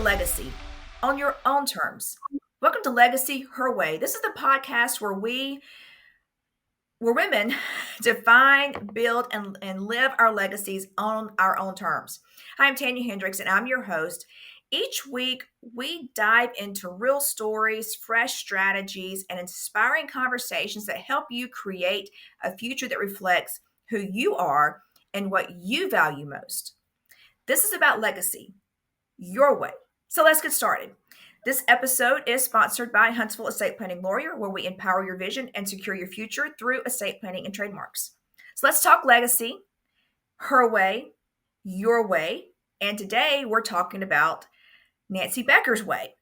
legacy on your own terms. Welcome to Legacy Her Way. This is the podcast where women define, build, and live our legacies on our own terms. I'm Tanya Hendrix, and I'm your host. Each week, we dive into real stories, fresh strategies, and inspiring conversations that help you create a future that reflects who you are and what you value most. This is about legacy, your way. So let's get started. This episode is sponsored by Huntsville Estate Planning Lawyer, where we empower your vision and secure your future through estate planning and trademarks. So let's talk legacy, her way, your way. And today we're talking about Nancy Becher's way.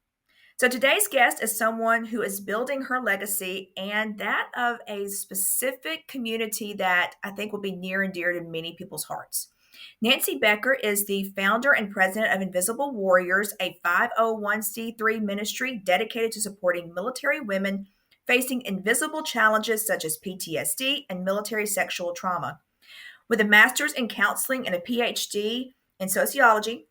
So today's guest is someone who is building her legacy and that of a specific community that I think will be near and dear to many people's hearts. Nancy Becher is the founder and president of Invisible Warriors, a 501c3 ministry dedicated to supporting military women facing invisible challenges such as PTSD and military sexual trauma. With a master's in counseling and a PhD in sociology,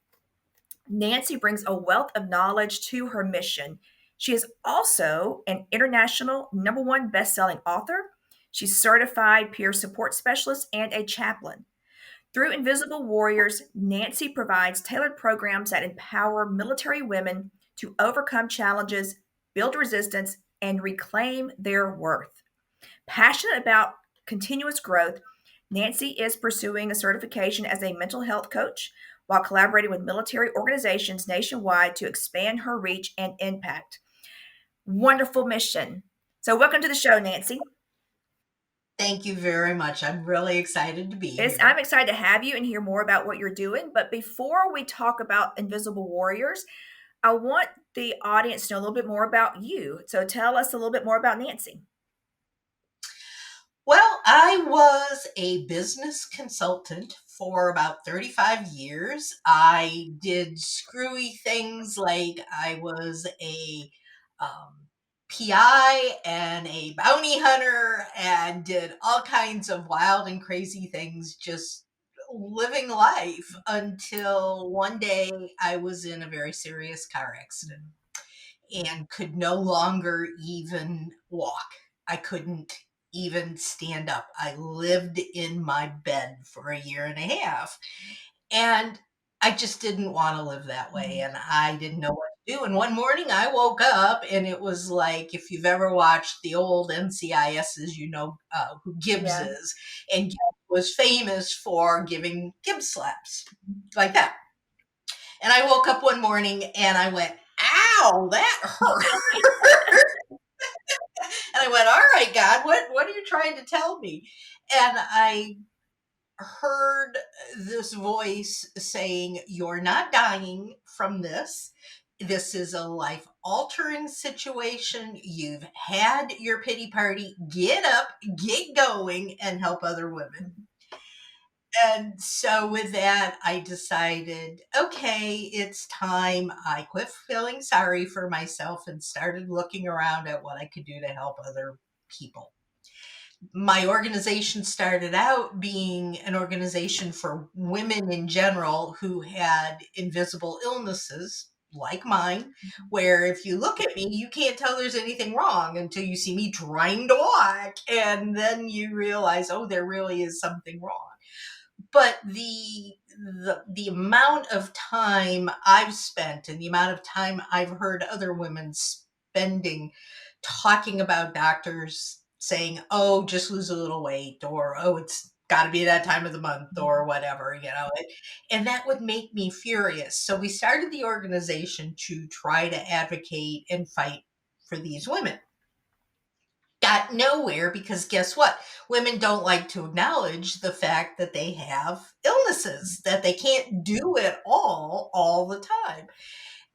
Nancy brings a wealth of knowledge to her mission. She is also an international #1 best-selling author. She's certified peer support specialist and a chaplain. Through Invisible Warriors, Nancy provides tailored programs that empower military women to overcome challenges, build resistance, and reclaim their worth. Passionate about continuous growth, Nancy is pursuing a certification as a mental health coach while collaborating with military organizations nationwide to expand her reach and impact. Wonderful mission. So welcome to the show, Nancy. Thank you very much. I'm really excited to be here. I'm excited to have you and hear more about what you're doing. But before we talk about Invisible Warriors, I want the audience to know a little bit more about you. So tell us a little bit more about Nancy. Well, I was a business consultant for about 35 years. I did screwy things like I was a PI and a bounty hunter and did all kinds of wild and crazy things, just living life until one day I was in a very serious car accident and could no longer even walk. I couldn't even stand up. I lived in my bed for a year and a half. And I just didn't want to live that way. And I didn't know what to do. And one morning I woke up and it was like, if you've ever watched the old NCISs, you know who Gibbs is. And Gibbs was famous for giving Gibbs slaps like that. And I woke up one morning and I went, ow, that hurt. And I went, all right, God, what are you trying to tell me? And I heard this voice saying, you're not dying from this. This is a life-altering situation. You've had your pity party. Get up, get going, and help other women. And so with that, I decided, okay, it's time. I quit feeling sorry for myself and started looking around at what I could do to help other people. My organization started out being an organization for women in general who had invisible illnesses like mine, where if you look at me, you can't tell there's anything wrong until you see me trying to walk. And then you realize, oh, there really is something wrong. But the amount of time I've spent and the amount of time I've heard other women spending talking about doctors saying, oh, just lose a little weight, or, oh, it's got to be that time of the month, or whatever, you know, and that would make me furious. So we started the organization to try to advocate and fight for these women. Got nowhere because guess what? Women don't like to acknowledge the fact that they have illnesses, that they can't do it all the time.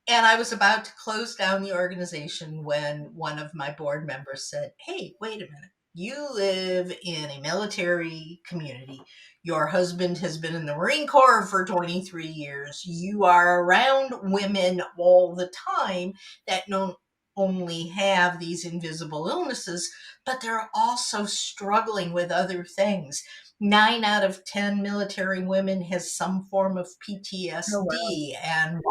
And I was about to close down the organization when one of my board members said, hey, wait a minute. You live in a military community. Your husband has been in the Marine Corps for 23 years. You are around women all the time that don't only have these invisible illnesses, but they're also struggling with other things. 9 out of 10 military women has some form of PTSD. Oh, wow. And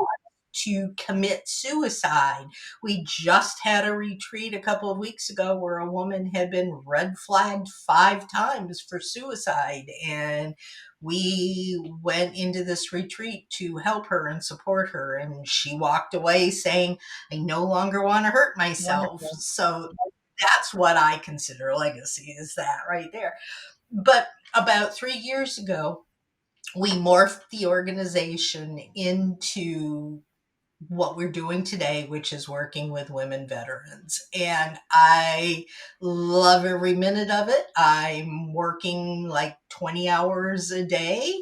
to commit suicide. We just had a retreat a couple of weeks ago where a woman had been red flagged 5 times for suicide, and we went into this retreat to help her and support her, and she walked away saying, I no longer want to hurt myself. Wonderful. So that's what I consider legacy, is that right there. But about 3 years ago, we morphed the organization into what we're doing today, which is working with women veterans. And I love every minute of it. I'm working like 20 hours a day,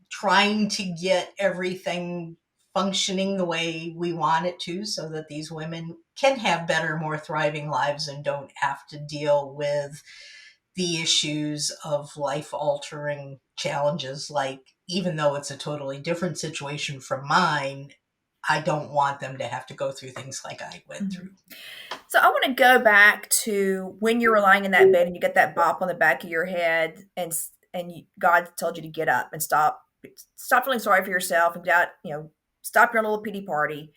trying to get everything functioning the way we want it to, so that these women can have better, more thriving lives and don't have to deal with the issues of life altering challenges. Like, even though it's a totally different situation from mine, I don't want them to have to go through things like I went Mhm. through. So I want to go back to when you were lying in that bed and you get that bop on the back of your head, and God told you to get up and stop feeling sorry for yourself and stop your little pity party.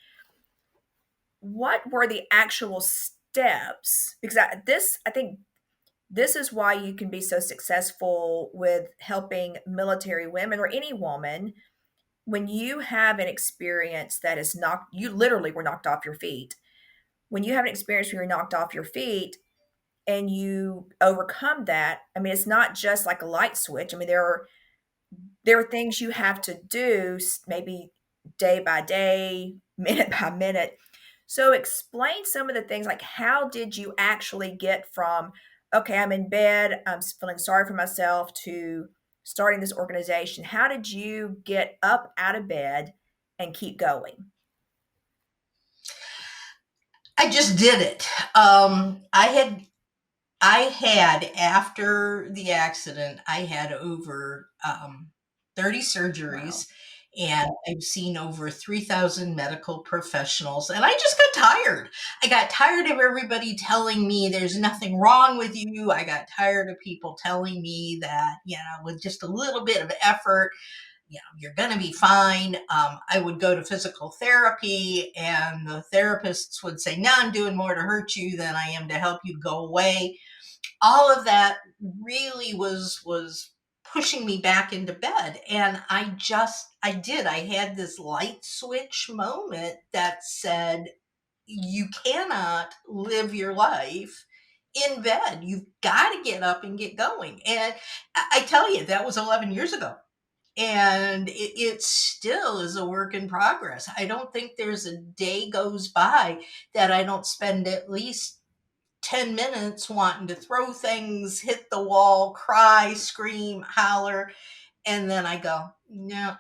What were the actual steps? Because I think this is why you can be so successful with helping military women or any woman. When you have an experience that is knocked, you literally were knocked off your feet. When you have an experience where you're knocked off your feet and you overcome that, I mean, it's not just like a light switch. I mean, there are things you have to do, maybe day by day, minute by minute. So explain some of the things, like how did you actually get from, okay, I'm in bed, I'm feeling sorry for myself, to starting this organization? How did you get up out of bed and keep going? I just did it. I had, after the accident, I had over 30 Wow. surgeries, and I've seen over 3,000 medical professionals, and I just got tired. I got tired of everybody telling me there's nothing wrong with you. I got tired of people telling me that, with just a little bit of effort, you're going to be fine. I would go to physical therapy, and the therapists would say, no, I'm doing more to hurt you than I am to help you go away. All of that really was pushing me back into bed, and I had this light switch moment that said, you cannot live your life in bed. You've got to get up and get going. And I tell you, that was 11 years ago, and it still is a work in progress. I don't think there's a day goes by that I don't spend at least 10 minutes wanting to throw things, hit the wall, cry, scream, holler. And then I go, no,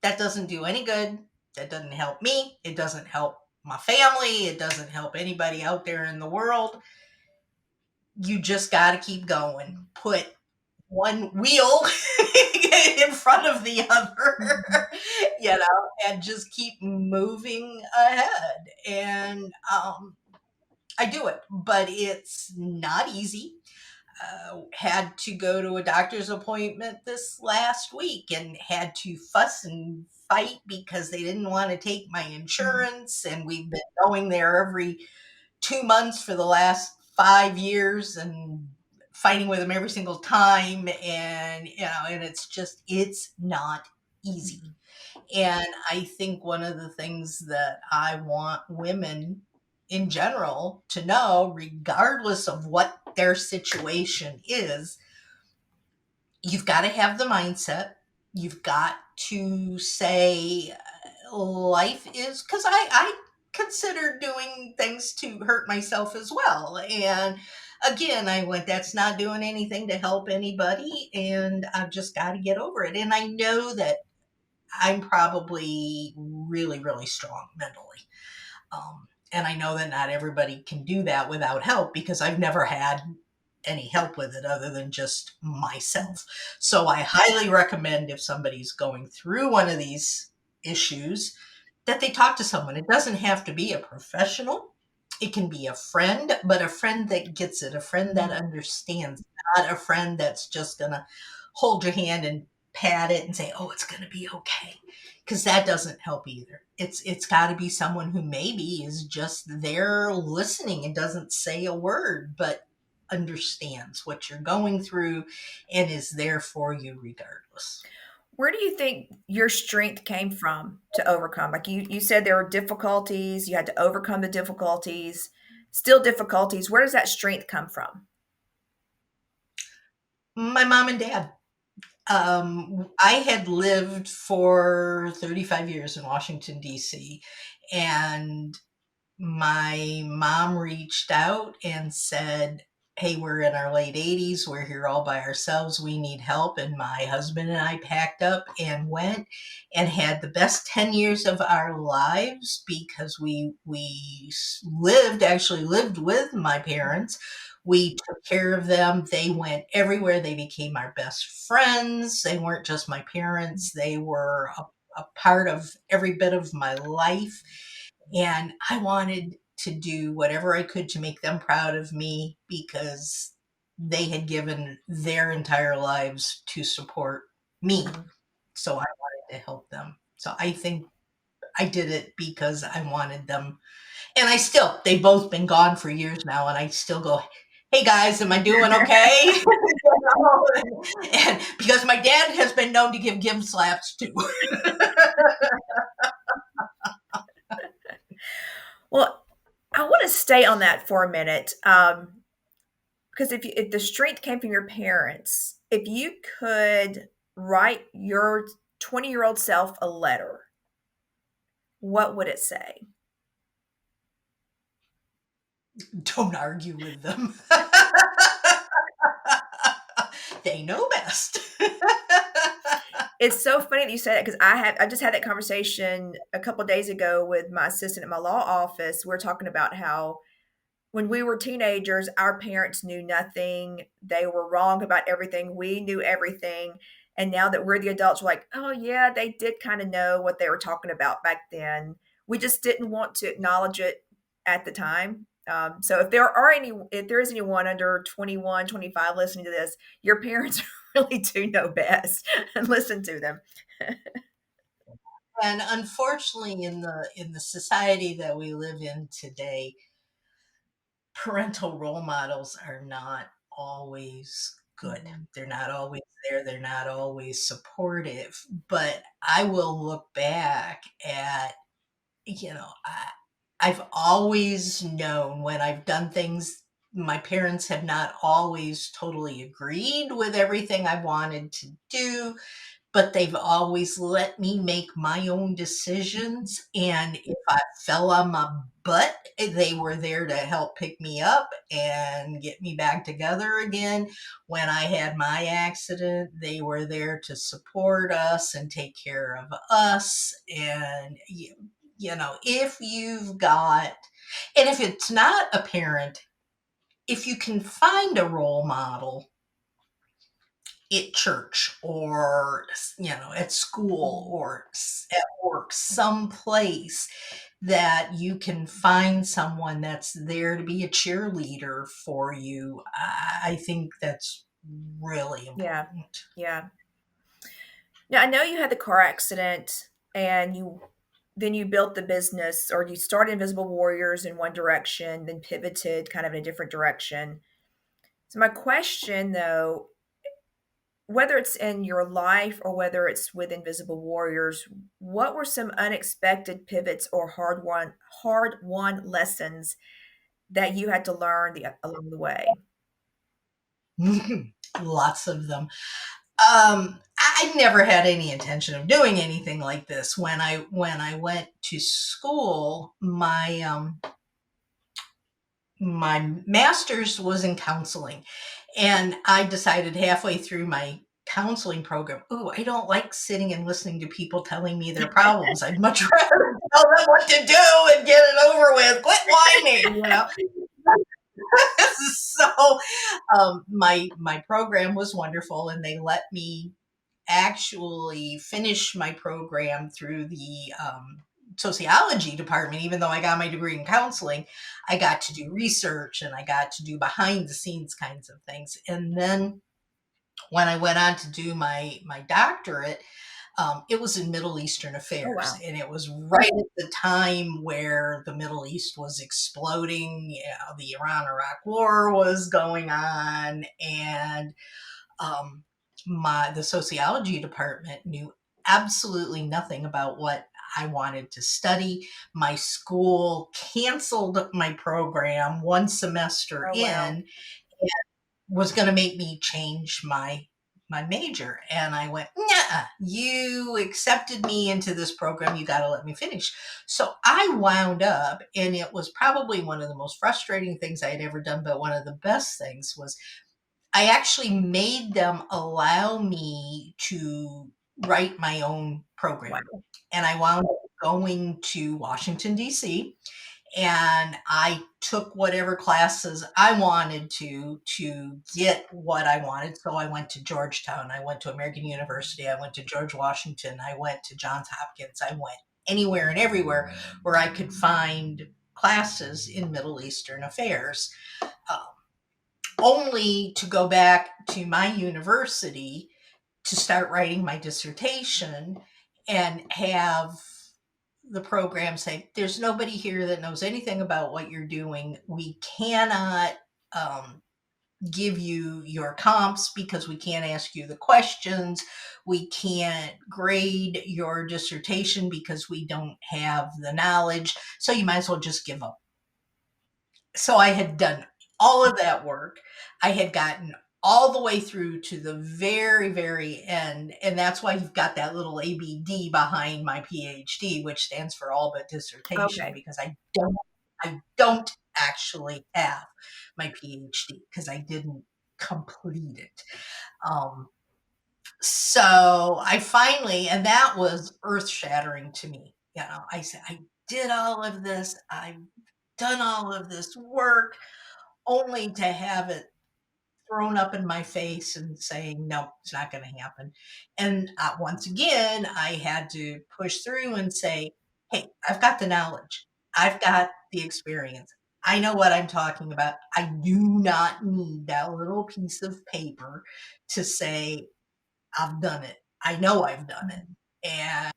that doesn't do any good. That doesn't help me. It doesn't help my family. It doesn't help anybody out there in the world. You just got to keep going. Put one wheel in front of the other, Mhm. and just keep moving ahead. And I do it, but it's not easy. Had to go to a doctor's appointment this last week and had to fuss and fight because they didn't want to take my Mhm. insurance. And we've been going there every 2 months for the last 5 years and fighting with them every single time. And, and it's not easy. Mhm. And I think one of the things that I want women in general to know, regardless of what their situation is, you've got to have the mindset. You've got to say, life is, because I consider doing things to hurt myself as well. And again, I went, that's not doing anything to help anybody. And I've just got to get over it. And I know that I'm probably really, really strong mentally. And I know that not everybody can do that without help, because I've never had any help with it other than just Mhm. myself. So I highly recommend, if somebody's going through one of these issues, that they talk to someone. It doesn't have to be a professional. It can be a friend, but a friend that gets it, a friend that Mhm. understands, not a friend that's just going to hold your hand and pat it and say, oh, it's going to be okay. because that doesn't help either. It's got to be someone who maybe is just there listening and doesn't say a word, but understands what you're going through and is there for you regardless. Where do you think your strength came from to overcome? Like you said there were difficulties, you had to overcome the difficulties, still difficulties. Where does that strength come from? My mom and dad. I had lived for 35 years in Washington, D.C., and my mom reached out and said, "Hey, we're in our late 80s. We're here all by ourselves. We need help." And my husband and I packed up and went and had the best 10 years of our lives because we actually lived with my parents. We took care of them. They went everywhere. They became our best friends. They weren't just my parents, they were a part of every bit of my life. And I wanted to do whatever I could to make them proud of me because they had given their entire lives to support me. Mhm. So I wanted to help them. So I think I did it because I wanted them. And they've both been gone for years now. And I still go, "Hey guys, am I doing okay?" And because my dad has been known to give slaps too. Well, I want to stay on that for a minute, because if the strength came from your parents, if you could write your 20-year-old self a letter, what would it say? Don't argue with them. They know best. It's so funny that you say that because I just had that conversation a couple of days ago with my assistant at my law office. We're talking about how when we were teenagers, our parents knew nothing. They were wrong about everything. We knew everything. And now that we're the adults, we're like, oh, yeah, they did kind of know what they were talking about back then. We just didn't want to acknowledge it at the time. So if there is anyone under 21, 25 listening to this, your parents really do know best and listen to them. And unfortunately, in the society that we live in today, parental role models are not always good. Mhm. They're not always there. They're not always supportive. But I will look back at, I've always known when I've done things, my parents have not always totally agreed with everything I wanted to do, but they've always let me make my own decisions. And if I fell on my butt, they were there to help pick me up and get me back together again. When I had my accident, they were there to support us and take care of us. And, if you've got, and if it's not a parent, if you can find a role model at church or at school Mhm. or at work someplace that you can find someone that's there to be a cheerleader for you, I think that's really Yeah. important. Yeah. Now, I know you had the car accident and you built the business or you started Invisible Warriors in one direction, then pivoted kind of in a different direction. So my question though, whether it's in your life or whether it's with Invisible Warriors, what were some unexpected pivots or hard won lessons that you had to learn along the way? Lots of them. I never had any intention of doing anything like this. When I went to school, my master's was in counseling, and I decided halfway through my counseling program, "Ooh, I don't like sitting and listening to people telling me their problems. I'd much rather tell them what to do and get it over with. Quit whining." So my program was wonderful, and they let me actually finish my program through the sociology department. Even though I got my degree in counseling, I got to do research and I got to do behind the scenes kinds of things. And then when I went on to do my doctorate, It was in Middle Eastern Oh, affairs, wow. and it was right at the time where the Middle East was exploding. The Iran-Iraq War was going on, and um, the sociology department knew absolutely nothing about what I wanted to study. My school canceled my program one semester Oh, wow. in, was going to make me change my major. And I went, nah, you accepted me into this program. You got to let me finish. So I wound up, and it was probably one of the most frustrating things I had ever done. But one of the best things was I actually made them allow me to write my own program. Wow. And I wound up going to Washington, D.C., and I took whatever classes I wanted to get what I wanted. So I went to Georgetown, I went to American University, I went to George Washington, I went to Johns Hopkins, I went anywhere and everywhere where I could find classes in Middle Eastern affairs, um, only to go back to my university to start writing my dissertation and have the program say, there's nobody here that knows anything about what you're doing. We cannot give you your comps because we can't ask you the questions. We can't grade your dissertation because we don't have the knowledge. So you might as well just give up. So I had done all of that work. I had gotten all the way through to the very, very end. And that's why you've got that little ABD behind my PhD, which stands for all but dissertation, Okay. because I don't actually have my PhD because I didn't complete it. Um, so I finally, and that was earth shattering to me. I said, I did all of this. I've done all of this work only to have it thrown up in my face and saying, no, it's not going to happen. And once again, I had to push through and say, hey, I've got the knowledge, I've got the experience. I know what I'm talking about. I do not need that little piece of paper to say I've done it. I know I've done it. Mhm. And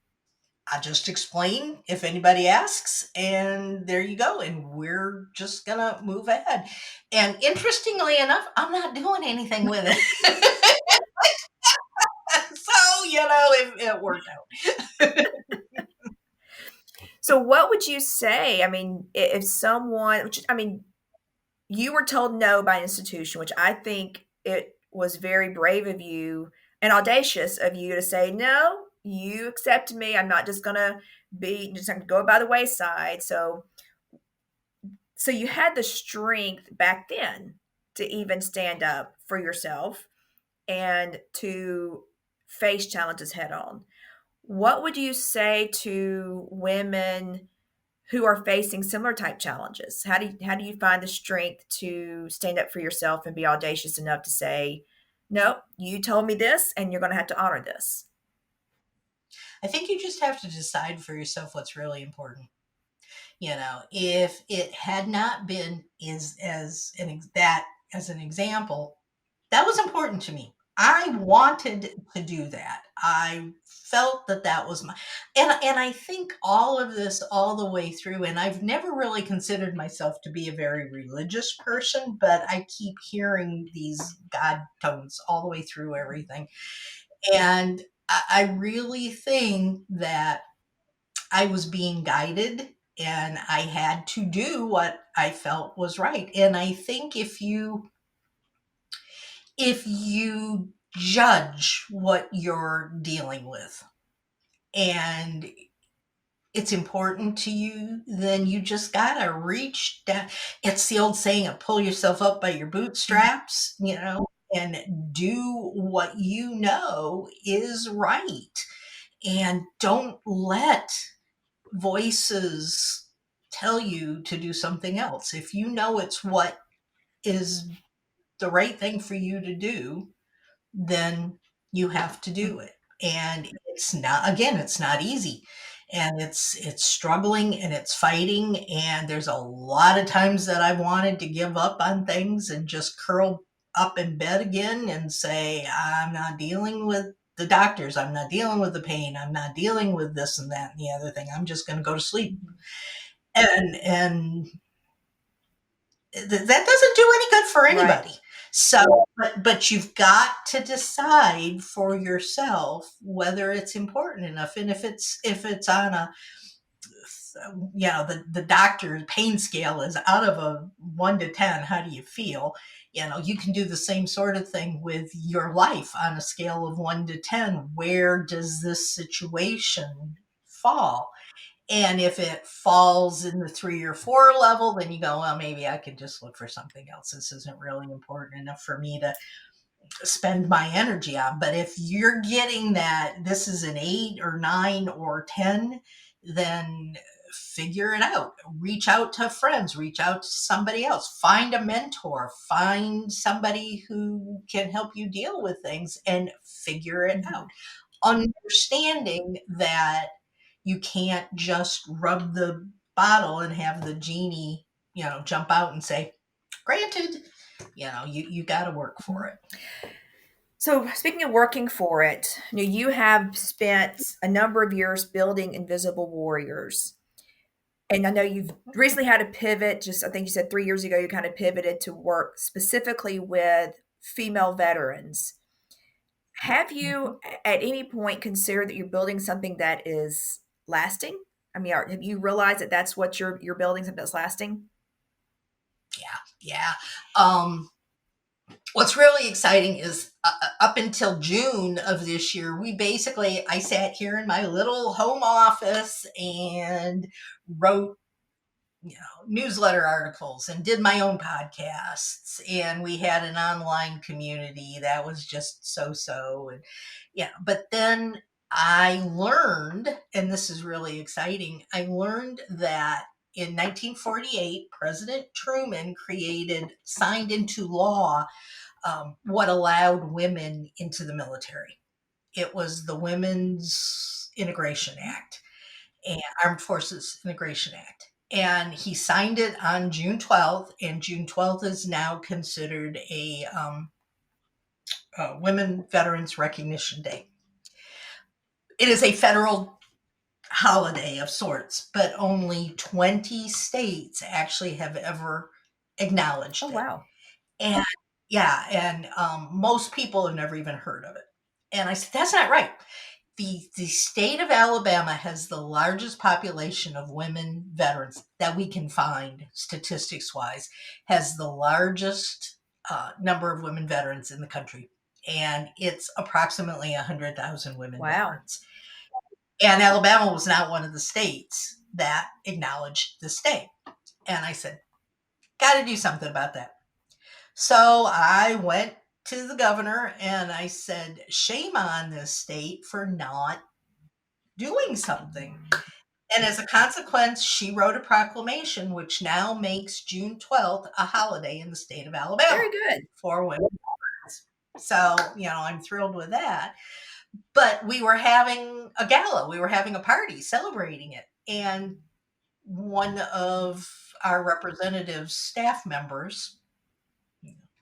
I just explain if anybody asks, and there you go. And we're just gonna move ahead. And interestingly enough, I'm not doing anything with it. So, it worked out. So what would you say? I mean, if someone, which I mean, you were told no by an institution, which I think it was very brave of you and audacious of you to say, no, you accepted me. I'm not just gonna be just gonna go by the wayside. So you had the strength back then to even stand up for yourself and to face challenges head on. What would you say to women who are facing similar type challenges? How do you find the strength to stand up for yourself and be audacious enough to say, "No, you told me this, and you're going to have to honor this." I think you just have to decide for yourself what's really important. If it had not been is as an example, that was important to me. I wanted to do that. I felt that that was my, and I think all of this all the way through, and I've never really considered myself to be a very religious person, but I keep hearing these God tones all the way through everything. And I really think that I was being guided, and I had to do what I felt was right. And I think if you judge what you're dealing with and it's important to you, then you just gotta reach down. It's the old saying of pull yourself up by your Mhm. bootstraps, and do what you know is right. And don't let voices tell you to do something else. If you know it's what is the right thing for you to do, then you have to do it. And it's not easy. And it's struggling and it's fighting. And there's a lot of times that I wanted to give up on things and just curl up in bed again and say, I'm not dealing with the doctors. I'm not dealing with the pain. I'm not dealing with this and that and the other thing. I'm just going to go to sleep. And that doesn't do any good for anybody. Right. So, but you've got to decide for yourself whether it's important enough. And if it's on a, the doctor's pain scale is out of a 1 to 10, how do you feel? You can do the same sort of thing with your life on a scale of 1 to 10. Where does this situation fall? And if it falls in the 3 or 4 level, then you go, well, maybe I could just look for something else. This isn't really important enough for me to spend my energy on. But if you're getting that this is an 8 or 9 or 10, then figure it out. Reach out to friends, reach out to somebody else, find a mentor, find somebody who can help you deal with things and figure it out. Understanding that you can't just rub the bottle and have the genie, jump out and say, granted, you got to work for it. So speaking of working for it, you have spent a number of years building Invisible Warriors. And I know you've recently had a pivot, I think you said 3 years ago, you kind of pivoted to work specifically with female veterans. Have you at any point considered that you're building something that is lasting? I mean, have you realized that that's what you're building, something that's lasting? Yeah. What's really exciting is up until June of this year, I sat here in my little home office and wrote newsletter articles and did my own podcasts, and we had an online community that was just so. And but then I learned, and this is really exciting, I learned that in 1948, President Truman signed into law what allowed women into the military. It was the Women's Integration Act and Armed Forces Integration Act. And he signed it on June 12th, and June 12th is now considered a Women Veterans Recognition Day. It is a federal holiday of sorts, but only 20 states actually have ever acknowledged it. Oh, wow. And most people have never even heard of it. And I said, that's not right. The state of Alabama has the largest population of women veterans that we can find statistics-wise, has the largest number of women veterans in the country. And it's approximately 100,000 women veterans. And Alabama was not one of the states that acknowledged the state. And I said, got to do something about that. So I went to the governor and I said, shame on this state for not doing something. And as a consequence, she wrote a proclamation which now makes June 12th a holiday in the state of Alabama. Very good. For women. So, I'm thrilled with that. But we were having a gala. We were having a party celebrating it. And one of our representative staff members,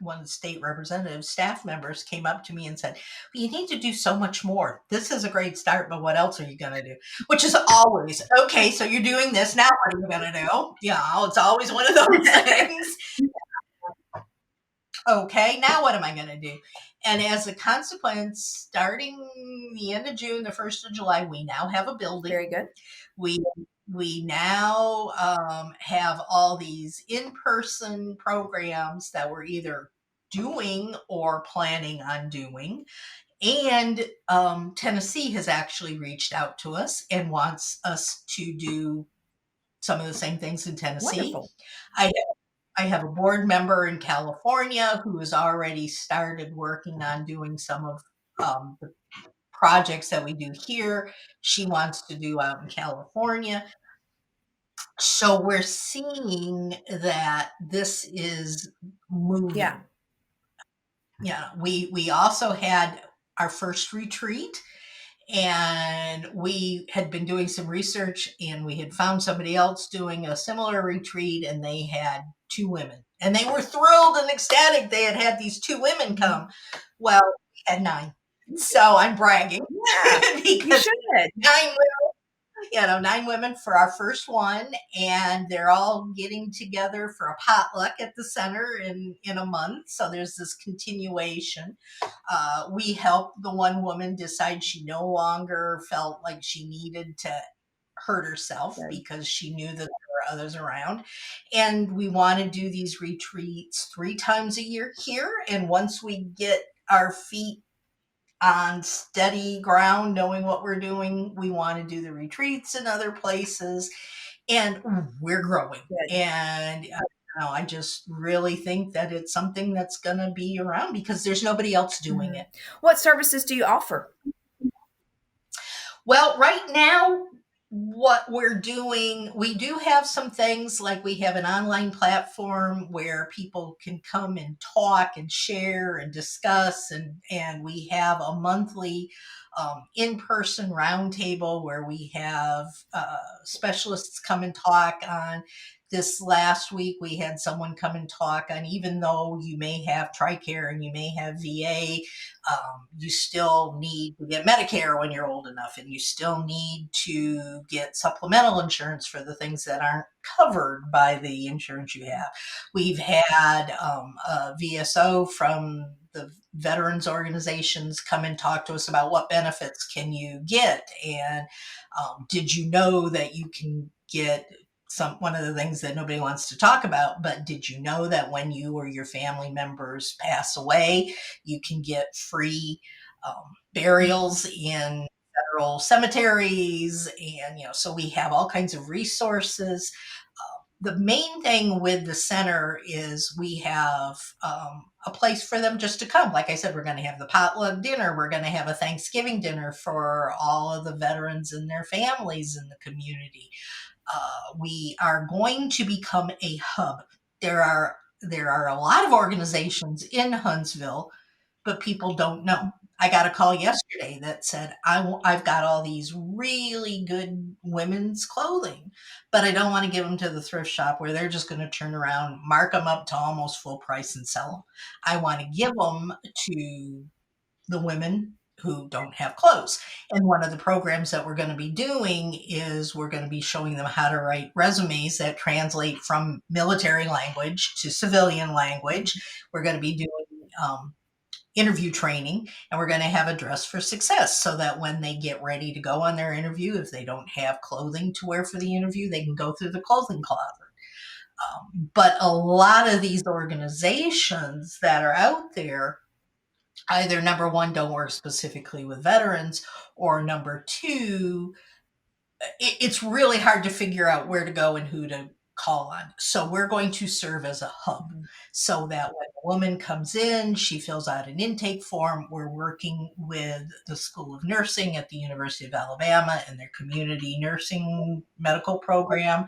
one of the state representative staff members came up to me and said, well, you need to do so much more. This is a great start, but what else are you going to do? Which is always, okay, so you're doing this. Now what are you going to do? It's always one of those things. Okay, now what am I going to do? And as a consequence, starting the end of June, the 1st of July, we now have a building. Very good. We now have all these in-person programs that we're either doing or planning on doing. And Tennessee has actually reached out to us and wants us to do some of the same things in Tennessee. Wonderful. I have a board member in California who has already started working on doing some of the projects that we do here. She wants to do out in California. So we're seeing that this is moving. Yeah. We also had our first retreat, and we had been doing some research, and we had found somebody else doing a similar retreat, and they had 2 women, and they were thrilled and ecstatic they had these 2 women come. Well, we had 9. So I'm bragging Yeah, you because should. 9 women for our first one, and they're all getting together for a potluck at the center in a month. So there's this continuation. We helped the one woman decide she no longer felt like she needed to hurt herself Good. because she knew that there were others around. And we want to do these retreats 3 times a year here. And once we get our feet on steady ground, knowing what we're doing, we want to do the retreats in other places. And we're growing. Good. And I just really think that it's something that's going to be around because there's nobody else doing Mhm. it. What services do you offer? Well, right now, what we're doing, we do have some things like we have an online platform where people can come and talk and share and discuss, and we have a monthly in-person roundtable where we have specialists come and talk on. This last week, we had someone come and talk on, even though you may have TRICARE and you may have VA, you still need to get Medicare when you're old enough, and you still need to get supplemental insurance for the things that aren't covered by the insurance you have. We've had a VSO from the veterans organizations come and talk to us about what benefits can you get, and did you know that you can get one of the things that nobody wants to talk about, but did you know that when you or your family members pass away, you can get free burials in federal cemeteries? And so we have all kinds of resources. The main thing with the center is we have a place for them just to come. Like I said, we're going to have the potluck dinner. We're going to have a Thanksgiving dinner for all of the veterans and their families in the community. We are going to become a hub. There are a lot of organizations in Huntsville, but people don't know. I got a call yesterday that said, I've got all these really good women's clothing, but I don't want to give them to the thrift shop where they're just going to turn around, mark them up to almost full price and sell them. I want to give them to the women who don't have clothes. And one of the programs that we're going to be doing is we're going to be showing them how to write resumes that translate from military language to civilian language. We're going to be doing interview training, and we're going to have a dress for success so that when they get ready to go on their interview, if they don't have clothing to wear for the interview, they can go through the clothing closet. But a lot of these organizations that are out there, either number one, don't work specifically with veterans, or number two, it's really hard to figure out where to go and who to call on. So we're going to serve as a hub so that when a woman comes in, she fills out an intake form. We're working with the School of Nursing at the University of Alabama and their community nursing medical program.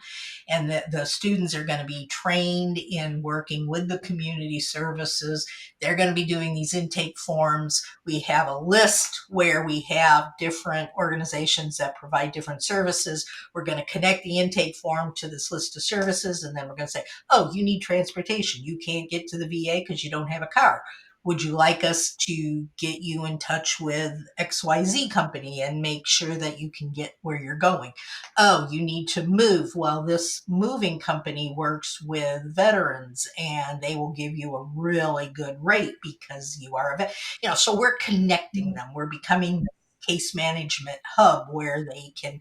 And the students are going to be trained in working with the community services. They're going to be doing these intake forms. We have a list where we have different organizations that provide different services. We're going to connect the intake form to this list of services, and then we're going to say, oh, you need transportation. You can't get to the VA because you don't have a car. Would you like us to get you in touch with XYZ company and make sure that you can get where you're going? Oh, you need to move. Well, this moving company works with veterans and they will give you a really good rate because you are a vet. So we're connecting them. We're becoming the case management hub where they can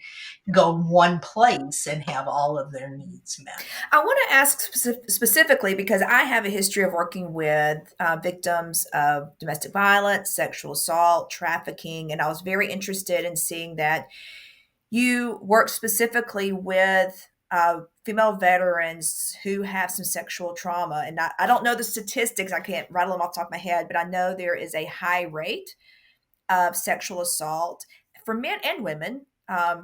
go one place and have all of their needs met. I want to ask specifically because I have a history of working with victims of domestic violence, sexual assault, trafficking, and I was very interested in seeing that you work specifically with female veterans who have some sexual trauma. And I don't know the statistics, I can't rattle them off the top of my head, but I know there is a high rate of sexual assault for men and women. I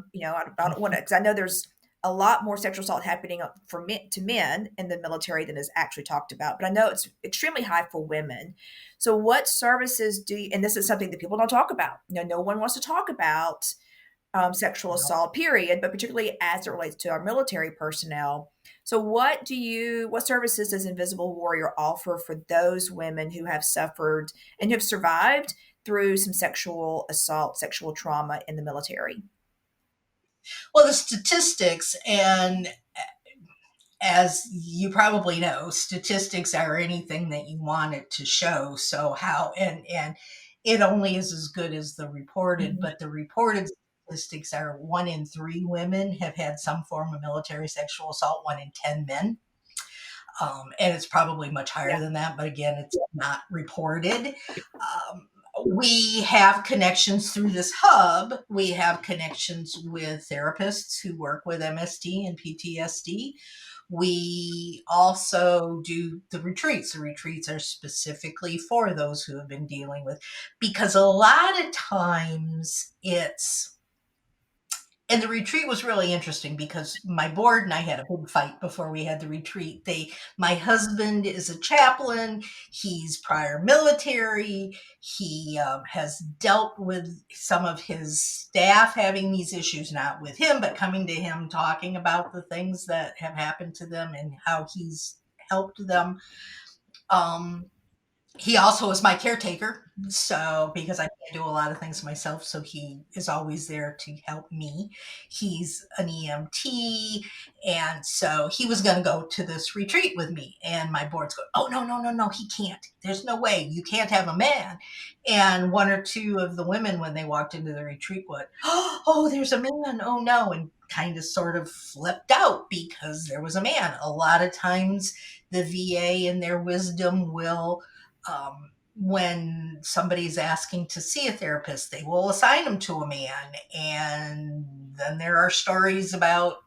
don't want to, because I know there's a lot more sexual assault happening for men to men in the military than is actually talked about. But I know it's extremely high for women. So, what services do you? And this is something that people don't talk about. No one wants to talk about sexual assault, period, but particularly as it relates to our military personnel. So, what services does Invisible Warrior offer for those women who have suffered and have survived through some sexual assault, sexual trauma in the military? Well, the statistics, and as you probably know, statistics are anything that you want it to show. So how, and it only is as good as the reported, Mhm. but the reported statistics are 1 in 3 women have had some form of military sexual assault, 1 in 10 men. And it's probably much higher Yeah. than that, but again, it's not reported. We have connections through this hub. We have connections with therapists who work with MST and PTSD. We also do the retreats. The retreats are specifically for those who have been dealing with, because a lot of times it's, and the retreat was really interesting because my board and I had a big fight before we had the retreat. My husband is a chaplain. He's prior military. He has dealt with some of his staff having these issues, not with him, but coming to him, talking about the things that have happened to them and how he's helped them. Um, he also is my caretaker. So, because I can't do a lot of things myself, so he is always there to help me. He's an EMT. And so he was going to go to this retreat with me. And my board's going, oh, no, no, no, no, he can't. There's no way. You can't have a man. And 1 or 2 of the women, when they walked into the retreat, went, oh, there's a man. Oh, no. And kind of sort of flipped out because there was a man. A lot of times the VA in their wisdom will, when somebody's asking to see a therapist, they will assign them to a man. And then there are stories about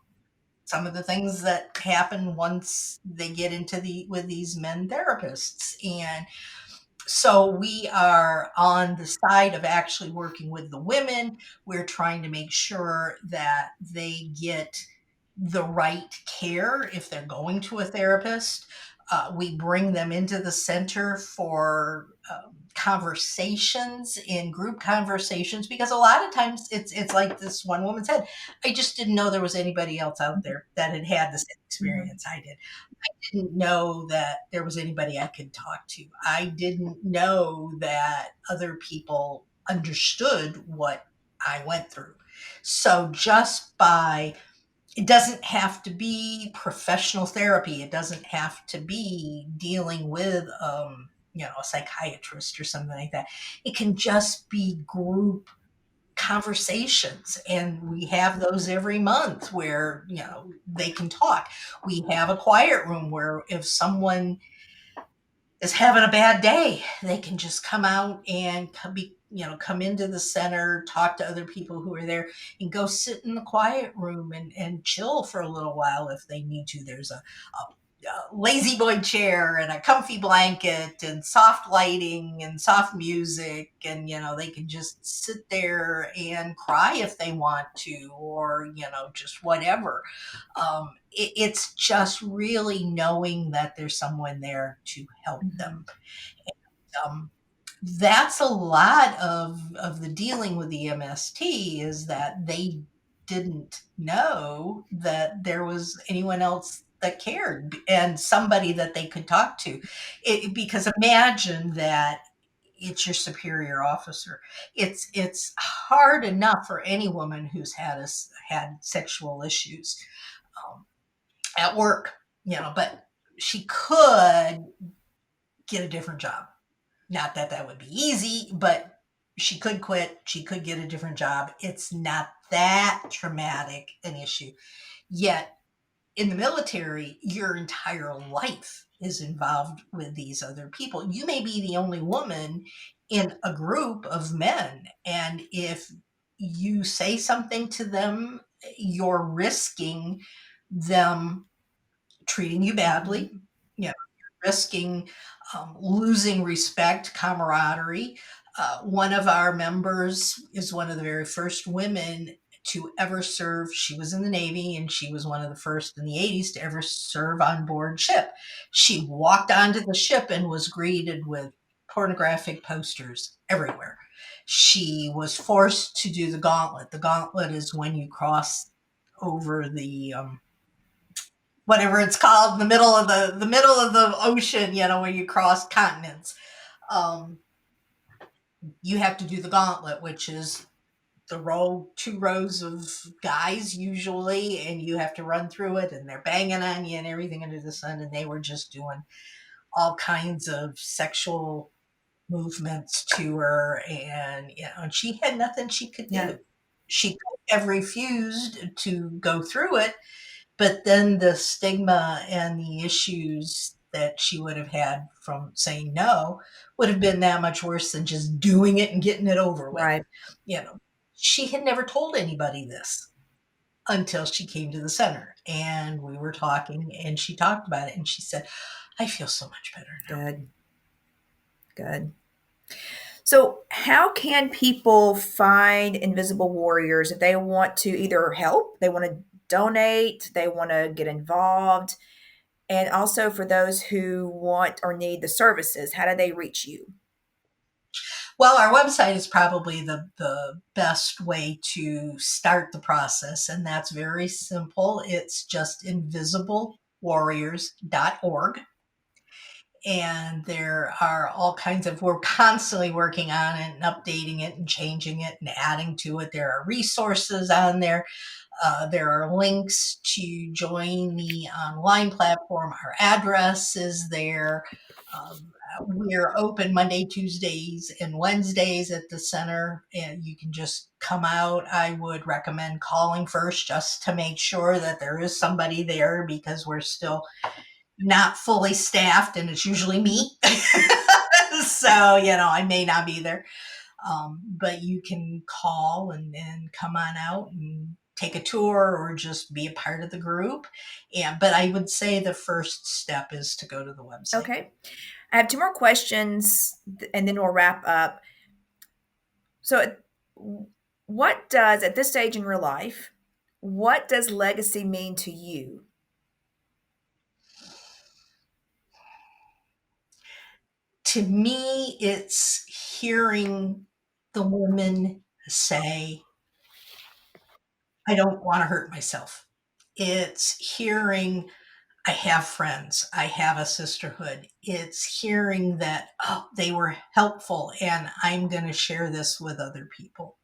some of the things that happen once they get into with these men therapists. And so we are on the side of actually working with the women. We're trying to make sure that they get the right care if they're going to a therapist. We bring them into the center for conversations, in group conversations, because a lot of times it's like this one woman said, I just didn't know there was anybody else out there that had had the same Mhm. experience I did. Didn't know that there was anybody I could talk to. I didn't know that other people understood what I went through. So just by, it doesn't have to be professional therapy. It doesn't have to be dealing with, a psychiatrist or something like that. It can just be group conversations, and we have those every month where they can talk. We have a quiet room where if someone is having a bad day, they can just come out and come into the center, talk to other people who are there, and go sit in the quiet room and chill for a little while if they need to. There's a lazy boy chair and a comfy blanket and soft lighting and soft music, and they can just sit there and cry if they want to, or just whatever. It's just really knowing that there's someone there to help them. Mhm. um, that's a lot of the dealing with the MST, is that they didn't know that there was anyone else that cared and somebody that they could talk to. Because imagine that it's your superior officer. It's hard enough for any woman who's had sexual issues um, at work, but she could get a different job. Not that that would be easy, but she could quit. She could get a different job. It's not that traumatic an issue. Yet in the military, your entire life is involved with these other people. You may be the only woman in a group of men. And if you say something to them, you're risking them treating you badly, Mhm. risking losing respect, camaraderie. One of our members is one of the very first women to ever serve. She was in the Navy, and she was one of the first in the 80s to ever serve on board ship. She walked onto the ship and was greeted with pornographic posters everywhere. She was forced to do the gauntlet. The gauntlet is when you cross over the whatever it's called, the middle of the ocean, where you cross continents. Um, you have to do the gauntlet, which is two rows of guys usually, and you have to run through it, and they're banging on you and everything under the sun. And they were just doing all kinds of sexual movements to her, and and she had nothing she could Yeah. do. She could have refused to go through it, but then the stigma and the issues that she would have had from saying no would have been that much worse than just doing it and getting it over with. Right. You know, she had never told anybody this until she came to the center, and we were talking, and she talked about it, and she said, I feel so much better now. Good. Good. So, how can people find Invisible Warriors if they want to either help, they want to donate, they want to get involved, and also for those who want or need the services, how do they reach you? Well, our website is probably the best way to start the process, and that's very simple. It's just invisiblewarriors.org. And there are all kinds of, we're constantly working on it and updating it and changing it and adding to it. There are resources on there. There are links to join the online platform. Our address is there. We're open Monday, Tuesdays, and Wednesdays at the center, and you can just come out. I would recommend calling first just to make sure that there is somebody there, because we're still not fully staffed, and it's usually me. So, I may not be there. But you can call and come on out and take a tour or just be a part of the group. But I would say the first step is to go to the website. Okay. I have two more questions and then we'll wrap up. So, what does, at this stage in your life, what does legacy mean to you? To me, it's hearing the women say, I don't want to hurt myself. It's hearing, I have friends, I have a sisterhood. It's hearing that, oh, they were helpful, and I'm going to share this with other people.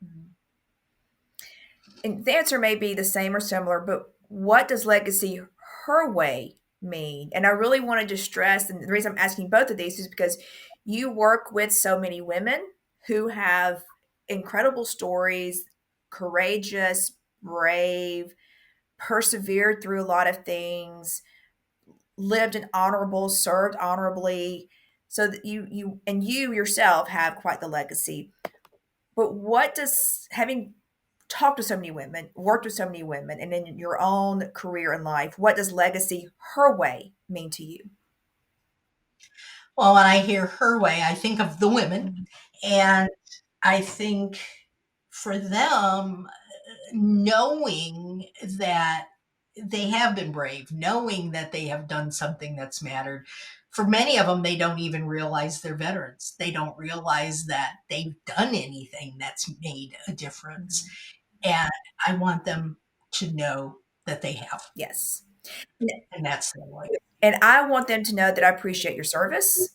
And the answer may be the same or similar, but what does Legacy Her Way mean? And I really wanted to stress, and the reason I'm asking both of these is because you work with so many women who have incredible stories, courageous, brave, persevered through a lot of things, lived an honorable, served honorably, so that you yourself have quite the legacy. But what does, having talked to so many women, worked with so many women, and in your own career and life, what does Legacy Her Way mean to you? Well, when I hear her way, I think of the women, Mhm. and I think for them, knowing that they have been brave, knowing that they have done something that's mattered. For many of them, they don't even realize they're veterans. They don't realize that they've done anything that's made a difference. Mhm. And I want them to know that they have. Yes. And that's the way. And I want them to know that I appreciate your service,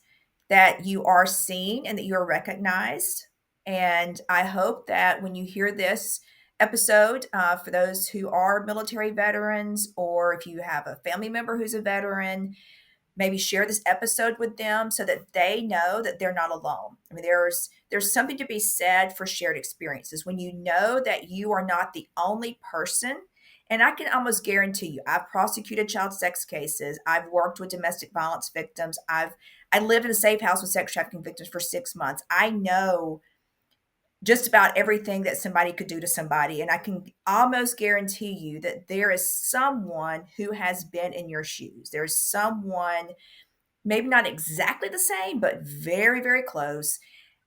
that you are seen and that you are recognized. And I hope that when you hear this episode, for those who are military veterans, or if you have a family member who's a veteran, maybe share this episode with them so that they know that they're not alone. I mean, there's something to be said for shared experiences when you know that you are not the only person. And I can almost guarantee you, I've prosecuted child sex cases. I've worked with domestic violence victims. I lived in a safe house with sex trafficking victims for 6 months. I know just about everything that somebody could do to somebody. And I can almost guarantee you that there is someone who has been in your shoes. There's someone, maybe not exactly the same, but very, very close.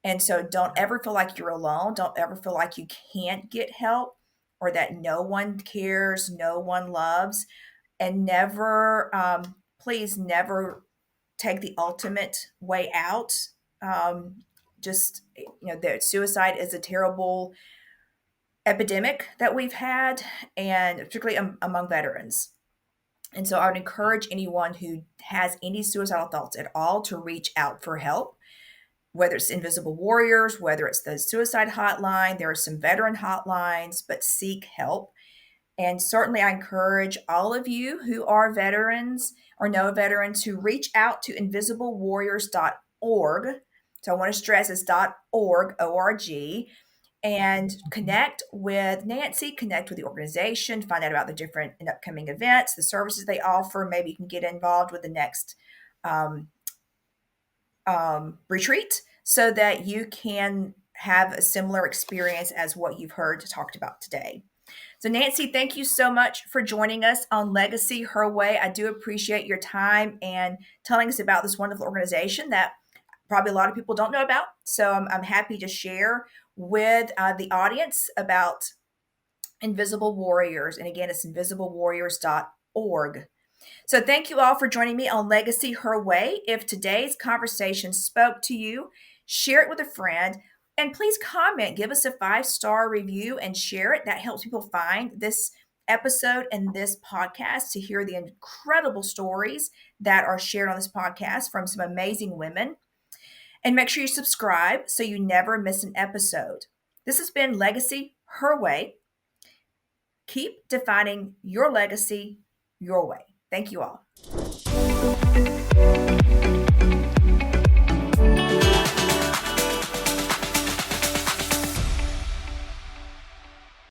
And so don't ever feel like you're alone. Don't ever feel like you can't get help or that no one cares, no one loves. And never, please never take the ultimate way out. Um, just, that suicide is a terrible epidemic that we've had, and particularly among veterans. And so I would encourage anyone who has any suicidal thoughts at all to reach out for help. whether it's Invisible Warriors, whether it's the suicide hotline. There are some veteran hotlines, but seek help. And certainly, I encourage all of you who are veterans or know veterans to reach out to invisiblewarriors.org. So I want to stress it's .org, O-R-G, and connect with Nancy, connect with the organization, find out about the different and upcoming events, the services they offer. Maybe you can get involved with the next retreat so that you can have a similar experience as what you've heard talked about today. So Nancy, thank you so much for joining us on Legacy Her Way. I do appreciate your time and telling us about this wonderful organization that probably a lot of people don't know about. So I'm happy to share with the audience about Invisible Warriors. And again, it's invisiblewarriors.org. So thank you all for joining me on Legacy Her Way. If today's conversation spoke to you, share it with a friend. And please comment, give us a 5-star review and share it. That helps people find this episode and this podcast to hear the incredible stories that are shared on this podcast from some amazing women. And make sure you subscribe so you never miss an episode. This has been Legacy Her Way. Keep defining your legacy your way. Thank you all.